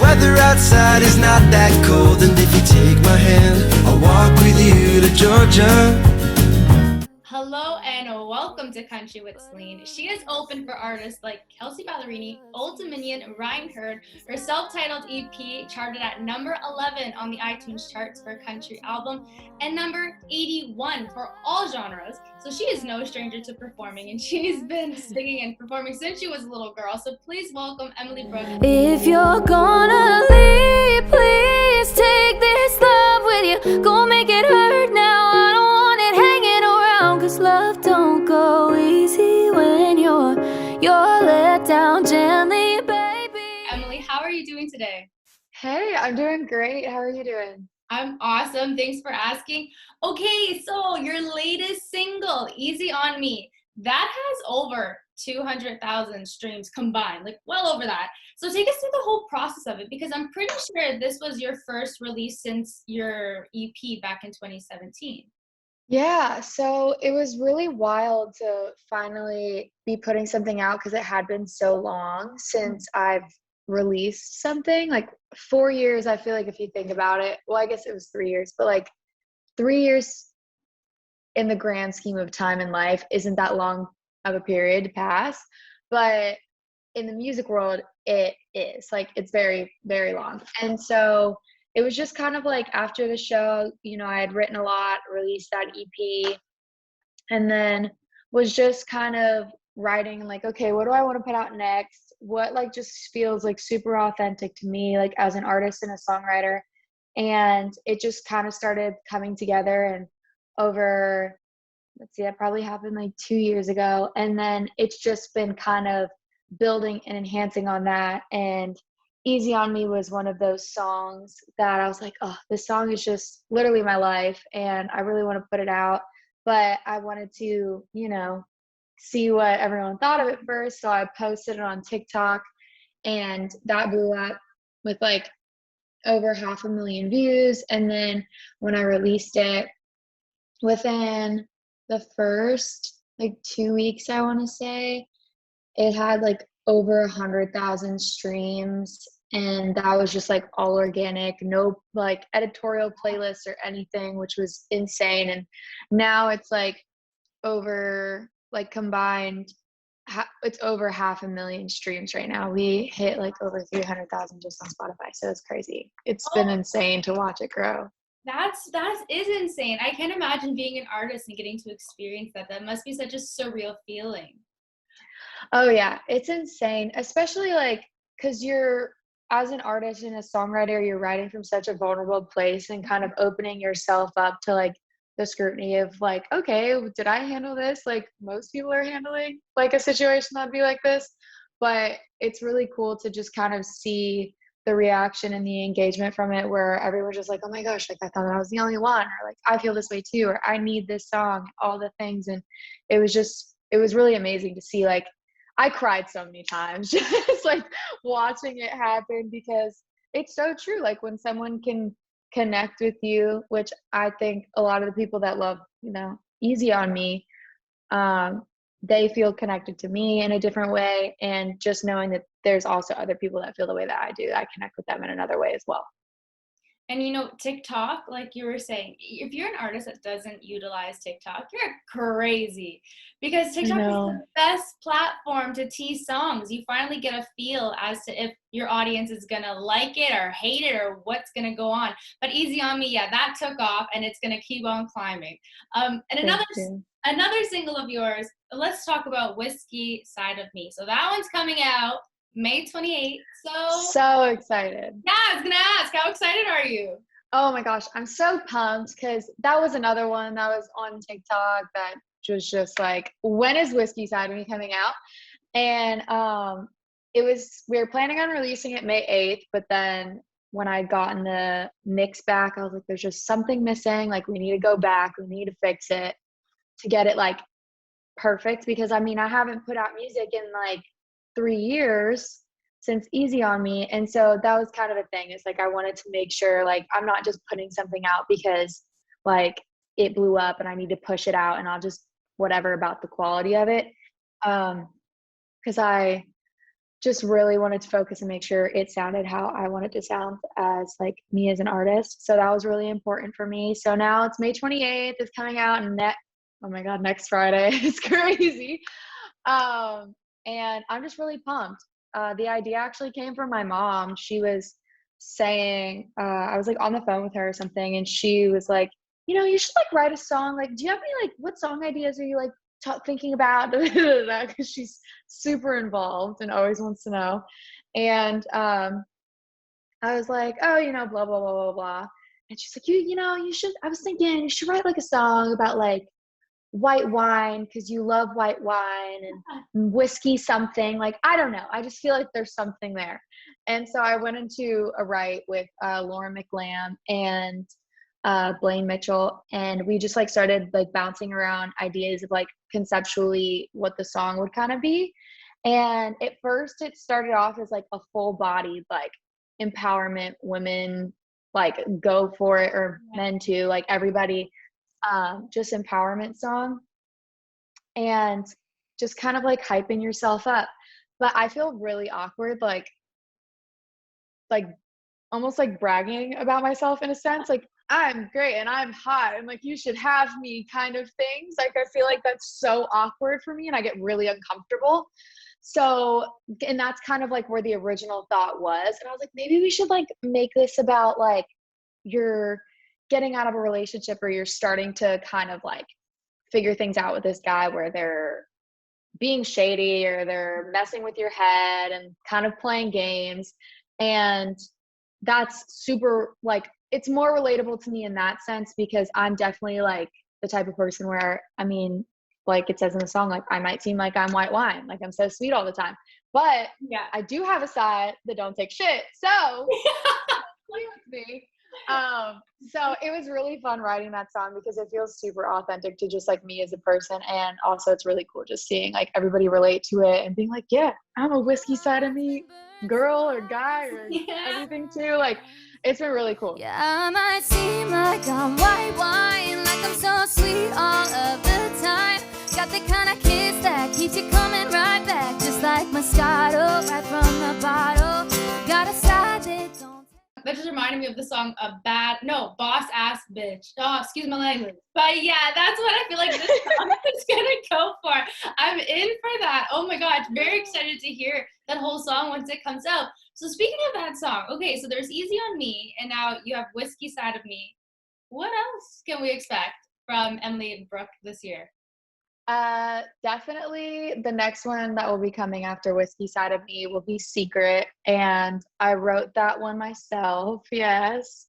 weather outside is not that cold, and if you take my hand, I'll walk with you to Georgia. Hello and welcome to Country with Celine. She is open for artists like Kelsea Ballerini, Old Dominion, Ryan Hurd. Her self-titled EP charted at number 11 on the iTunes charts for a country album and number 81 for all genres. So she is no stranger to performing, and she's been singing and performing since she was a little girl. So please welcome Emily Brooke. If you're gonna leave, please take this love with you. Go make it hurt now. I don't want it hanging around, 'cause love don't go easy when you're let down gently, baby. Emily, how are you doing today? Hey, I'm doing great. How are you doing? I'm awesome. Thanks for asking. Okay, so your latest single, Easy on Me, that has over 200,000 streams combined, like well over that. So take us through the whole process of it, because I'm pretty sure this was your first release since your EP back in 2017. Yeah, so it was really wild to finally be putting something out because it had been so long since I've released something. Like 4 years, I feel like, if you think about it. Well, I guess it was 3 years, but like 3 years in the grand scheme of time in life isn't that long of a period to pass. But in the music world, it is. Like, it's very, very long. And so it was just kind of like after the show, I had written a lot, released that EP, and then was just kind of writing like, okay, what do I want to put out next? What like just feels like super authentic to me, like as an artist and a songwriter. And it just kind of started coming together, and over, let's see, that probably happened like 2 years ago. And then it's just been kind of building and enhancing on that. And Easy on Me was one of those songs that I was like, oh, this song is just literally my life, and I really want to put it out. But I wanted to, see what everyone thought of it first. So I posted it on TikTok, and that blew up with like over 500,000 views. And then when I released it, within the first like 2 weeks, I want to say, it had like over 100,000 streams, and that was just like all organic, no like editorial playlists or anything, which was insane. And now it's like over, like combined, it's over 500,000 streams right now. We hit like over 300,000 just on Spotify, so it's crazy. It's been insane to watch it grow. That is insane. I can't imagine being an artist and getting to experience that. That must be such a surreal feeling. Oh yeah, it's insane, especially like because you're, as an artist and a songwriter, you're writing from such a vulnerable place and kind of opening yourself up to like the scrutiny of like, okay, did I handle this like most people are handling like a situation that'd be like this? But it's really cool to just kind of see the reaction and the engagement from it, where everyone's just like, oh my gosh, like I thought I was the only one, or like I feel this way too, or I need this song, all the things. And it was really amazing to see. Like, I cried so many times just like watching it happen, because it's so true. Like when someone can connect with you, which I think a lot of the people that love, Easy on Me, they feel connected to me in a different way. And just knowing that there's also other people that feel the way that I do, I connect with them in another way as well. And TikTok, like you were saying, if you're an artist that doesn't utilize TikTok, you're crazy, because TikTok is the best platform to tease songs. You finally get a feel as to if your audience is going to like it or hate it or what's going to go on. But Easy on Me, yeah, that took off, and it's going to keep on climbing. And another single of yours, let's talk about Whiskey Side of Me. So that one's coming out May 28th. So excited. Yeah, I was gonna ask, how excited are you? Oh my gosh, I'm so pumped, because that was another one that was on TikTok that was just like, when is Whiskey Side of Me coming out? And we were planning on releasing it May 8th, but then when I'd gotten the mix back, I was like, there's just something missing. Like, we need to go back, we need to fix it to get it like perfect, because I haven't put out music in like 3 years since Easy on Me. And so that was kind of a thing. It's like, I wanted to make sure like I'm not just putting something out because like it blew up and I need to push it out and I'll just whatever about the quality of it. Because I just really wanted to focus and make sure it sounded how I wanted to sound as like me as an artist. So that was really important for me. So now it's May 28th. It's coming out and oh my God, next Friday. It's crazy. And I'm just really pumped. The idea actually came from my mom. She was saying, I was like on the phone with her or something, and she was like, you should like write a song. Like, do you have any, like, what song ideas are you like thinking about? Because she's super involved and always wants to know. And I was like, oh, blah, blah, blah, blah, blah. And she's like, you should, I was thinking you should write like a song about like white wine because you love white wine and whiskey something. Like, I don't know. I just feel like there's something there. And so I went into a write with Lauren McLam and Blaine Mitchell, and we just like started like bouncing around ideas of like conceptually what the song would kind of be. And at first it started off as like a full bodied like empowerment, women like go for it, or men too, like everybody, just empowerment song, and just kind of like hyping yourself up. But I feel really awkward like almost like bragging about myself in a sense, like I'm great and I'm hot and like you should have me kind of things. Like I feel like that's so awkward for me and I get really uncomfortable. So, and that's kind of like where the original thought was. And I was like, maybe we should like make this about like you're getting out of a relationship or you're starting to kind of like figure things out with this guy where they're being shady or they're messing with your head and kind of playing games. And that's super like, it's more relatable to me in that sense because I'm definitely like the type of person where, I mean, like it says in the song, like I might seem like I'm white wine, like I'm so sweet all the time, but yeah, I do have a side that don't take shit. So me. So it was really fun writing that song because it feels super authentic to just like me as a person. And also it's really cool just seeing like everybody relate to it and being like, yeah, I'm a whiskey side of me girl or guy or everything too. Like it's been really cool. Yeah, I might seem like I'm white wine, like I'm so sweet all of the time. Got the kind of kiss that keeps you coming right back, just like Moscato right from the bottle. Got a side that don't. That just reminded me of the song Boss Ass Bitch. Oh, excuse my language. But yeah, that's what I feel like this song is gonna go for. I'm in for that. Oh my gosh, very excited to hear that whole song once it comes out. So speaking of that song, okay, so there's Easy on Me, and now you have Whiskey Side of Me. What else can we expect from Emily and Brooke this year? Definitely the next one that will be coming after Whiskey Side of Me will be Secret, and I wrote that one myself. Yes.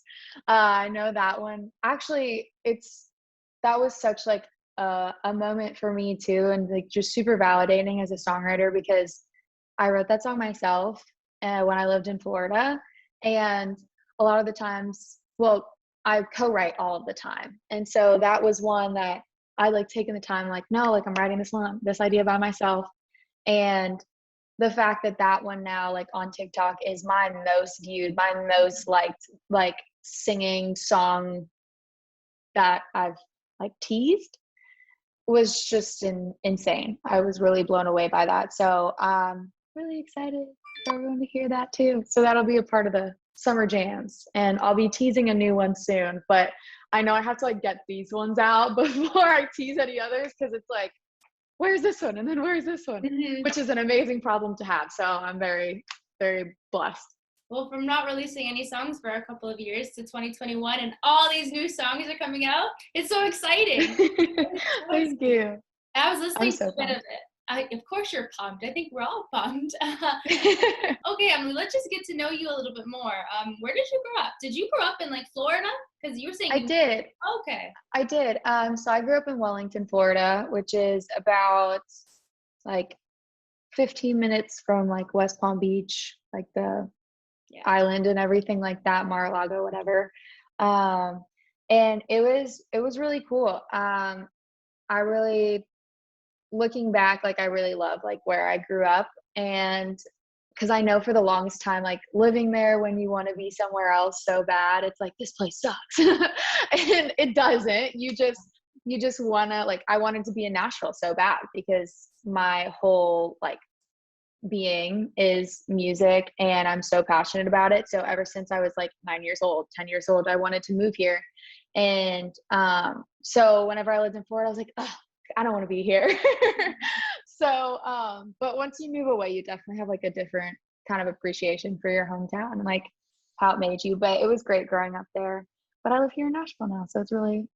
I know that one. Actually, that was such like a moment for me too, and like just super validating as a songwriter because I wrote that song myself when I lived in Florida, and a lot of the times, well, I co-write all of the time, and so that was one that I like taking the time, like, no, like I'm writing this idea by myself. And the fact that one now, like on TikTok, is my most viewed, my most liked, like singing song that I've like teased was just insane. I was really blown away by that. So I'm really excited for everyone to hear that too. So that'll be a part of the summer jams, and I'll be teasing a new one soon, but I know I have to like get these ones out before I tease any others because it's like, where's this one? And then where's this one? Mm-hmm. Which is an amazing problem to have. So I'm very, very blessed. Well, from not releasing any songs for a couple of years to 2021 and all these new songs are coming out, it's so exciting. Thank you. I was listening to a bit of it. Of course you're pumped. I think we're all pumped. Okay, Emily, let's just get to know you a little bit more. Where did you grow up? Did you grow up in like Florida? Because you were saying I did. Okay. I did. So I grew up in Wellington, Florida, which is about like 15 minutes from like West Palm Beach, like the island and everything like that, Mar-a-Lago, whatever. And it was really cool. I really, looking back, like I really love like where I grew up, and because I know for the longest time, like living there when you want to be somewhere else so bad, it's like this place sucks. And it doesn't. You just want to, like, I wanted to be in Nashville so bad because my whole like being is music, and I'm so passionate about it. So ever since I was like 9 years old, 10 years old, I wanted to move here. And so whenever I lived in Florida, I was like, oh, I don't want to be here. So, but once you move away, you definitely have like a different kind of appreciation for your hometown and like how it made you. But it was great growing up there. But I live here in Nashville now, so it's really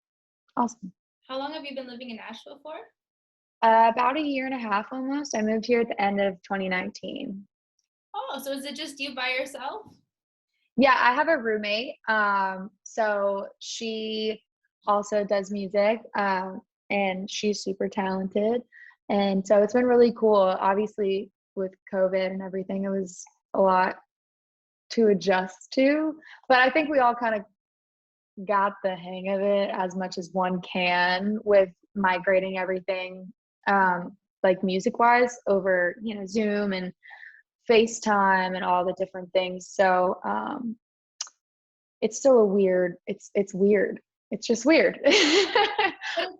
awesome. How long have you been living in Nashville for? About a year and a half almost. I moved here at the end of 2019. Oh, so is it just you by yourself? Yeah, I have a roommate. So she also does music, and she's super talented. And so it's been really cool. Obviously, with COVID and everything, it was a lot to adjust to. But I think we all kind of got the hang of it as much as one can with migrating everything, like music-wise, over, Zoom and FaceTime and all the different things. So it's still it's weird. It's just weird.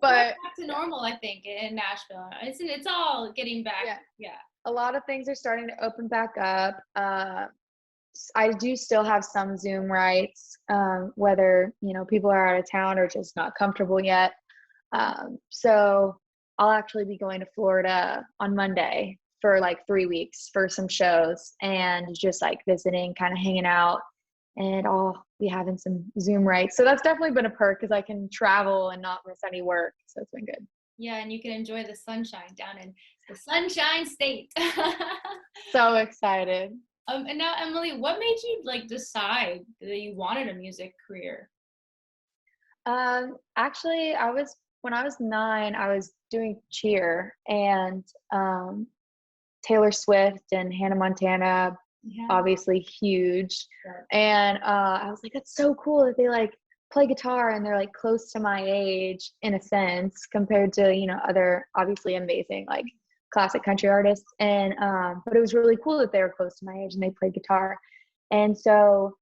But back to normal, I think, in Nashville. It's all getting back. Yeah. A lot of things are starting to open back up. I do still have some Zoom rights, whether, people are out of town or just not comfortable yet. So I'll actually be going to Florida on Monday for like 3 weeks for some shows and just like visiting, kind of hanging out, and I'll be having some Zoom rights. So that's definitely been a perk because I can travel and not miss any work. So it's been good. Yeah, and you can enjoy the sunshine down in the Sunshine State. So excited. And now, Emily, what made you like decide that you wanted a music career? Actually, when I was 9, I was doing cheer, and Taylor Swift and Hannah Montana, obviously huge. And I was like, that's so cool that they like play guitar and they're like close to my age in a sense compared to, other obviously amazing like classic country artists. And but it was really cool that they were close to my age and they played guitar. And so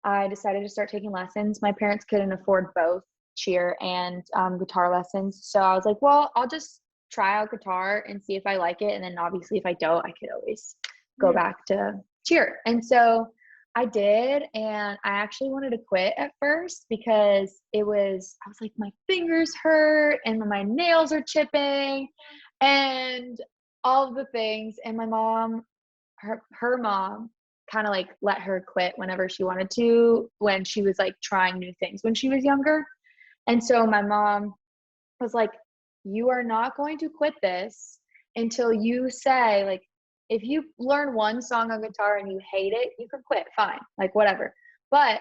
I decided to start taking lessons. My parents couldn't afford both cheer and guitar lessons. So I was like, well, I'll just try out guitar and see if I like it. And then obviously if I don't, I could always go back to cheer. And so I did. And I actually wanted to quit at first because I was like, my fingers hurt and my nails are chipping and all of the things. And my mom, her mom kind of like let her quit whenever she wanted to, when she was like trying new things when she was younger. And so my mom was like, you are not going to quit this until you say, like, if you learn one song on guitar and you hate it, you can quit, fine, like whatever. But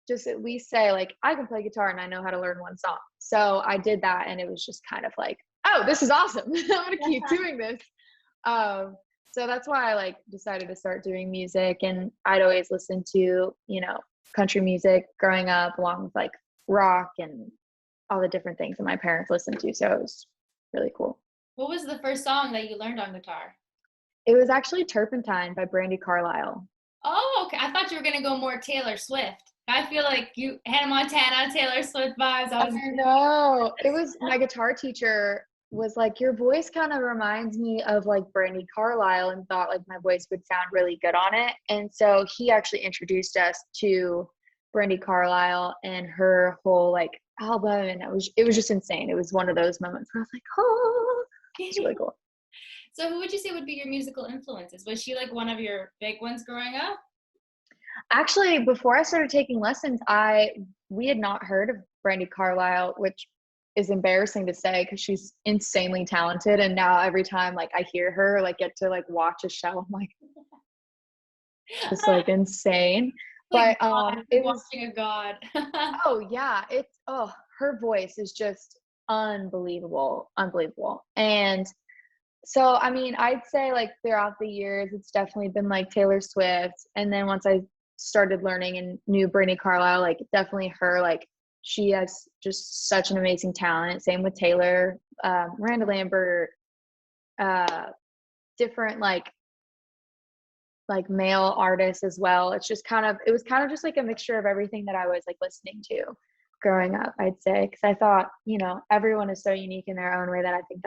just at least say, like, I can play guitar and I know how to learn one song. So I did that, and it was just kind of like, oh, this is awesome. I'm gonna keep doing this. So that's why I like decided to start doing music. And I'd always listen to, country music growing up, along with like rock and all the different things that my parents listened to. So it was really cool. What was the first song that you learned on guitar? It was actually Turpentine by Brandi Carlile. Oh, okay. I thought you were going to go more Taylor Swift. I feel like you, Hannah Montana, Taylor Swift vibes. No, it was my guitar teacher was like, your voice kind of reminds me of like Brandi Carlile, and thought like my voice would sound really good on it. And so he actually introduced us to Brandi Carlile and her whole like album, and it was just insane. It was one of those moments where I was like, oh, it's really cool. So who would you say would be your musical influences? Was she like one of your big ones growing up? Actually, before I started taking lessons, we had not heard of Brandi Carlile, which is embarrassing to say because she's insanely talented. And now every time like I hear her, like get to like watch a show, I'm like, it's like insane. Like But it was watching a god. oh yeah, her voice is just unbelievable. And so I mean, I'd say like throughout the years, it's definitely been like Taylor Swift, and then once I started learning and knew Brandi Carlile, like definitely her. Like she has just such an amazing talent. Same with Taylor, Miranda Lambert, different like male artists as well. It was kind of just like a mixture of everything that I was like listening to growing up, I'd say, because I thought, everyone is so unique in their own way that I think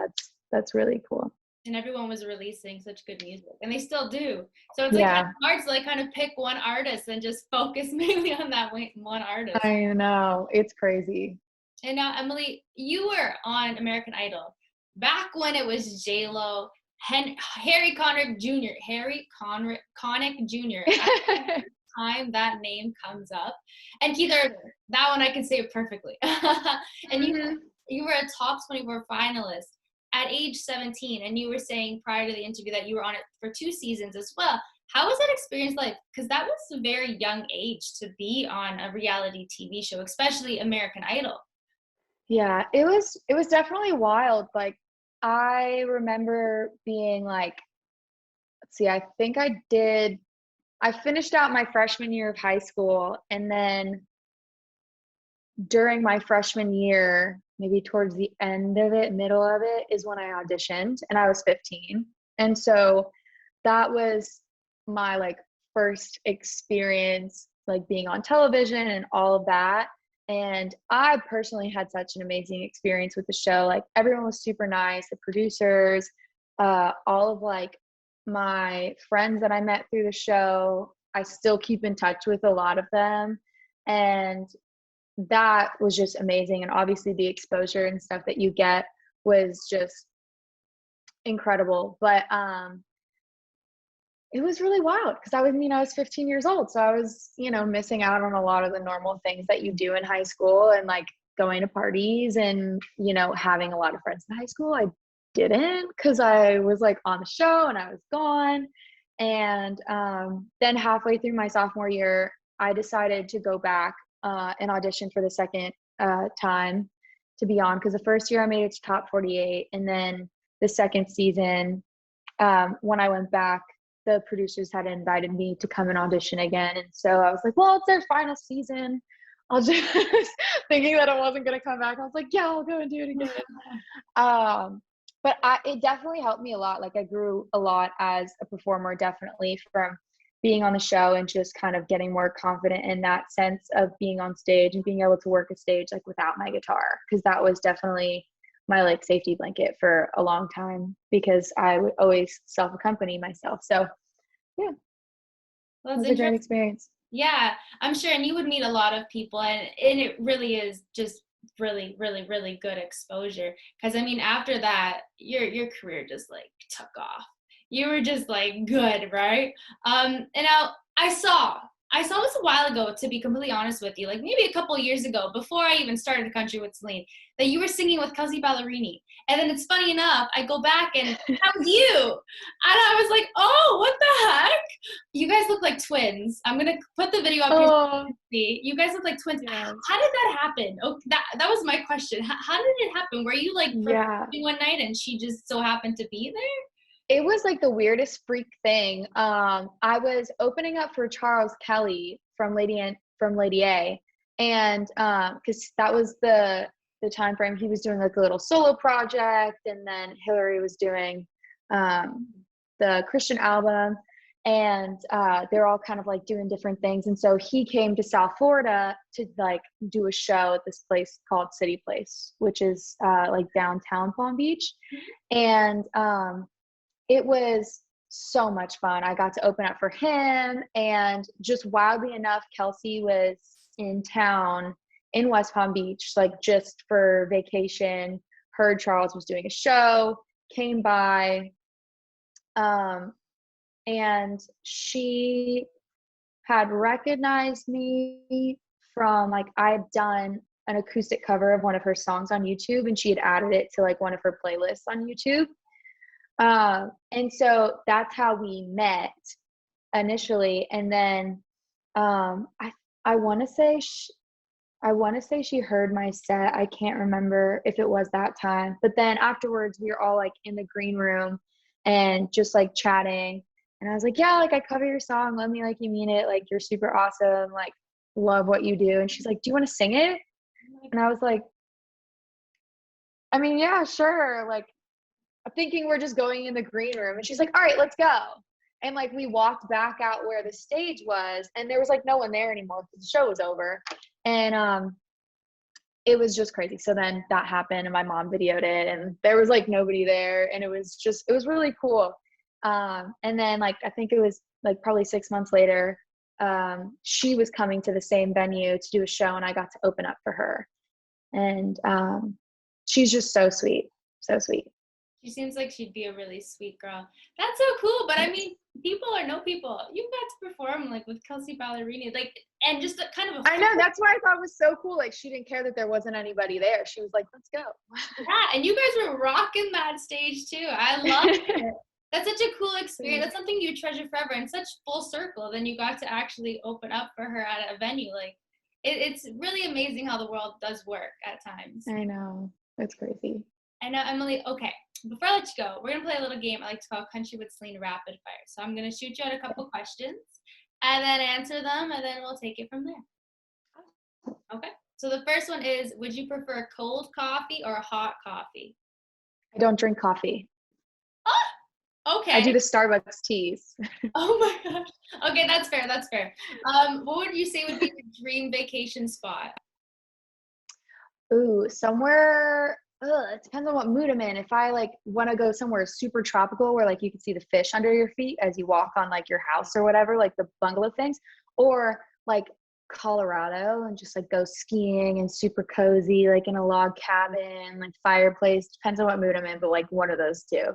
that's really cool. And everyone was releasing such good music, and they still do. So it's like kind of hard to like kind of pick one artist and just focus mainly on that one artist. I know, it's crazy. And now, Emily, you were on American Idol back when it was J-Lo, Harry Connick Jr. Connick Jr. Every time that name comes up, and Keith Urban, that one I can say it perfectly. And you were a top 24 finalist at age 17, and you were saying prior to the interview that you were on it for 2 seasons as well. How was that experience like? Because that was a very young age to be on a reality TV show, especially American Idol. Yeah, it was definitely wild. Like, I remember being like, let's see, I think I finished out my freshman year of high school, and then during my freshman year, maybe towards the end of it, middle of it, is when I auditioned, and I was 15. And so that was my like first experience like being on television and all of that. And I personally had such an amazing experience with the show. Like, everyone was super nice, the producers, all of like my friends that I met through the show, I still keep in touch with a lot of them. And that was just amazing. And obviously the exposure and stuff that you get was just incredible. But it was really wild because I was 15 years old. So I was, missing out on a lot of the normal things that you do in high school, and like going to parties and, having a lot of friends in high school. I didn't, because I was like on the show and I was gone. And then halfway through my sophomore year, I decided to go back and audition for the second time to be on, because the first year I made it to top 48, and then the second season, when I went back, the producers had invited me to come and audition again. And so I was like, well, it's their final season, I'll just thinking that I wasn't going to come back. I was like, yeah, I'll go and do it again. But it definitely helped me a lot. Like, I grew a lot as a performer, definitely, from being on the show and just kind of getting more confident in that sense of being on stage and being able to work a stage like without my guitar, because that was definitely my like safety blanket for a long time, because I would always self-accompany myself. So yeah, Well, it was a great experience. Yeah, I'm sure. And you would meet a lot of people, and it really is just really, really, really good exposure. Because I mean, after that, your career just like took off. You were just like good, right? And now I saw this a while ago, to be completely honest with you, like maybe a couple years ago, before I even started the country with Celine, that you were singing with Kelsea Ballerini. And then it's funny enough, I go back and that was you. And I was like, oh, what the heck? You guys look like twins. I'm going to put the video up here so you can see. You guys look like twins. Yeah. How did that happen? Oh, that was my question. How did it happen? Were you like one night and she just so happened to be there? It was like the weirdest freak thing. I was opening up for Charles Kelly from Lady A, and because that was the time frame he was doing like a little solo project, and then Hillary was doing the Christian album, and they're all kind of like doing different things. And so he came to South Florida to like do a show at this place called City Place, which is like downtown Palm Beach, and it was so much fun. I got to open up for him, and just wildly enough, Kelsea was in town in West Palm Beach, like just for vacation, heard Charles was doing a show, came by, and she had recognized me from like, I had done an acoustic cover of one of her songs on YouTube, and she had added it to like one of her playlists on YouTube. And so that's how we met initially. And then, I want to say she heard my set. I can't remember if it was that time, but then afterwards we were all like in the green room and just like chatting. And I was like, yeah, like I cover your song. Let me like, you mean it. Like, you're super awesome. Like, love what you do. And she's like, do you want to sing it? And I was like, I mean, yeah, sure. Like, thinking we're just going in the green room, and she's like, all right, let's go. And like, we walked back out where the stage was, and there was like no one there anymore because the show was over. And it was just crazy. So then that happened and my mom videoed it and there was like nobody there. And it was really cool. And then like, I think it was like probably 6 months later, she was coming to the same venue to do a show and I got to open up for her. And she's just so sweet. So sweet. She seems like she'd be a really sweet girl. That's so cool. But I mean, people are no people. You got to perform like with Kelsea Ballerini, like, and just kind of. I know, that's what I thought was so cool. Like she didn't care that there wasn't anybody there. She was like, "Let's go." Yeah, and you guys were rocking that stage too. I love it. That's such a cool experience. That's something you treasure forever, and such full circle. Then you got to actually open up for her at a venue. Like, it's really amazing how the world does work at times. I know, it's crazy. I know, Emily. Okay, before I let you go, we're gonna play a little game I like to call Country with Celine Rapid Fire. So I'm gonna shoot you out a couple questions, and then answer them, and then we'll take it from there. Okay. So the first one is: would you prefer cold coffee or hot coffee? I don't drink coffee. Oh, okay. I do the Starbucks teas. Oh my gosh. Okay, that's fair. That's fair. What would you say would be your dream vacation spot? Ooh, somewhere. It depends on what mood I'm in. If I like want to go somewhere super tropical where like you can see the fish under your feet as you walk on like your house or whatever, like the bungalow things, or like Colorado and just like go skiing and super cozy, like in a log cabin, like fireplace. Depends on what mood I'm in, but like one of those two.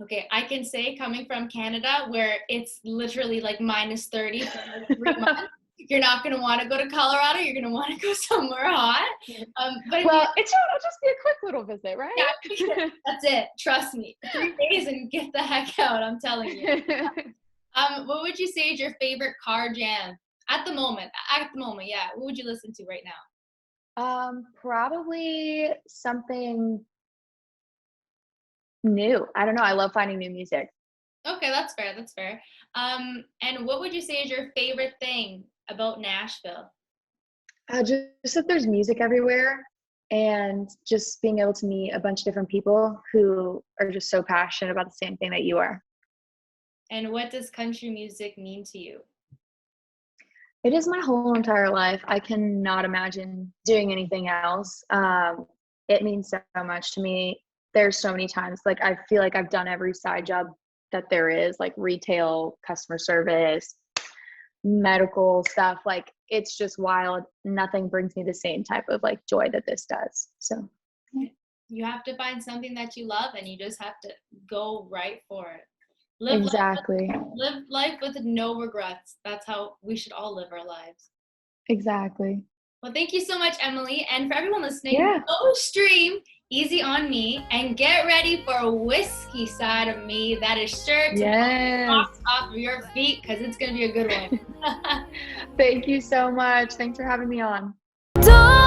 Okay, I can say coming from Canada where it's literally like minus 30 for like 3 months, you're not going to want to go to Colorado. You're going to want to go somewhere hot. But well, it'll just be a quick little visit, right? Yeah, that's it. Trust me. 3 days and get the heck out. I'm telling you. What would you say is your favorite car jam at the moment? Yeah. What would you listen to right now? Probably something new. I don't know. I love finding new music. Okay, that's fair. That's fair. And what would you say is your favorite thing about Nashville? Just that there's music everywhere and just being able to meet a bunch of different people who are just so passionate about the same thing that you are. And what does country music mean to you? It is my whole entire life. I cannot imagine doing anything else. It means so much to me. There's so many times, like, I feel like I've done every side job that there is, like retail, customer service, medical stuff. Like, it's just wild. Nothing brings me the same type of like joy that this does. So you have to find something that you love and you just have to go right for it. Exactly. Live life with no regrets. That's how we should all live our lives. Exactly. Well, thank you so much, Emily. And for everyone listening, go stream Easy on Me and get ready for a whiskey side of me that is sure to knock off of your feet because it's going to be a good one. Thank you so much. Thanks for having me on. Don't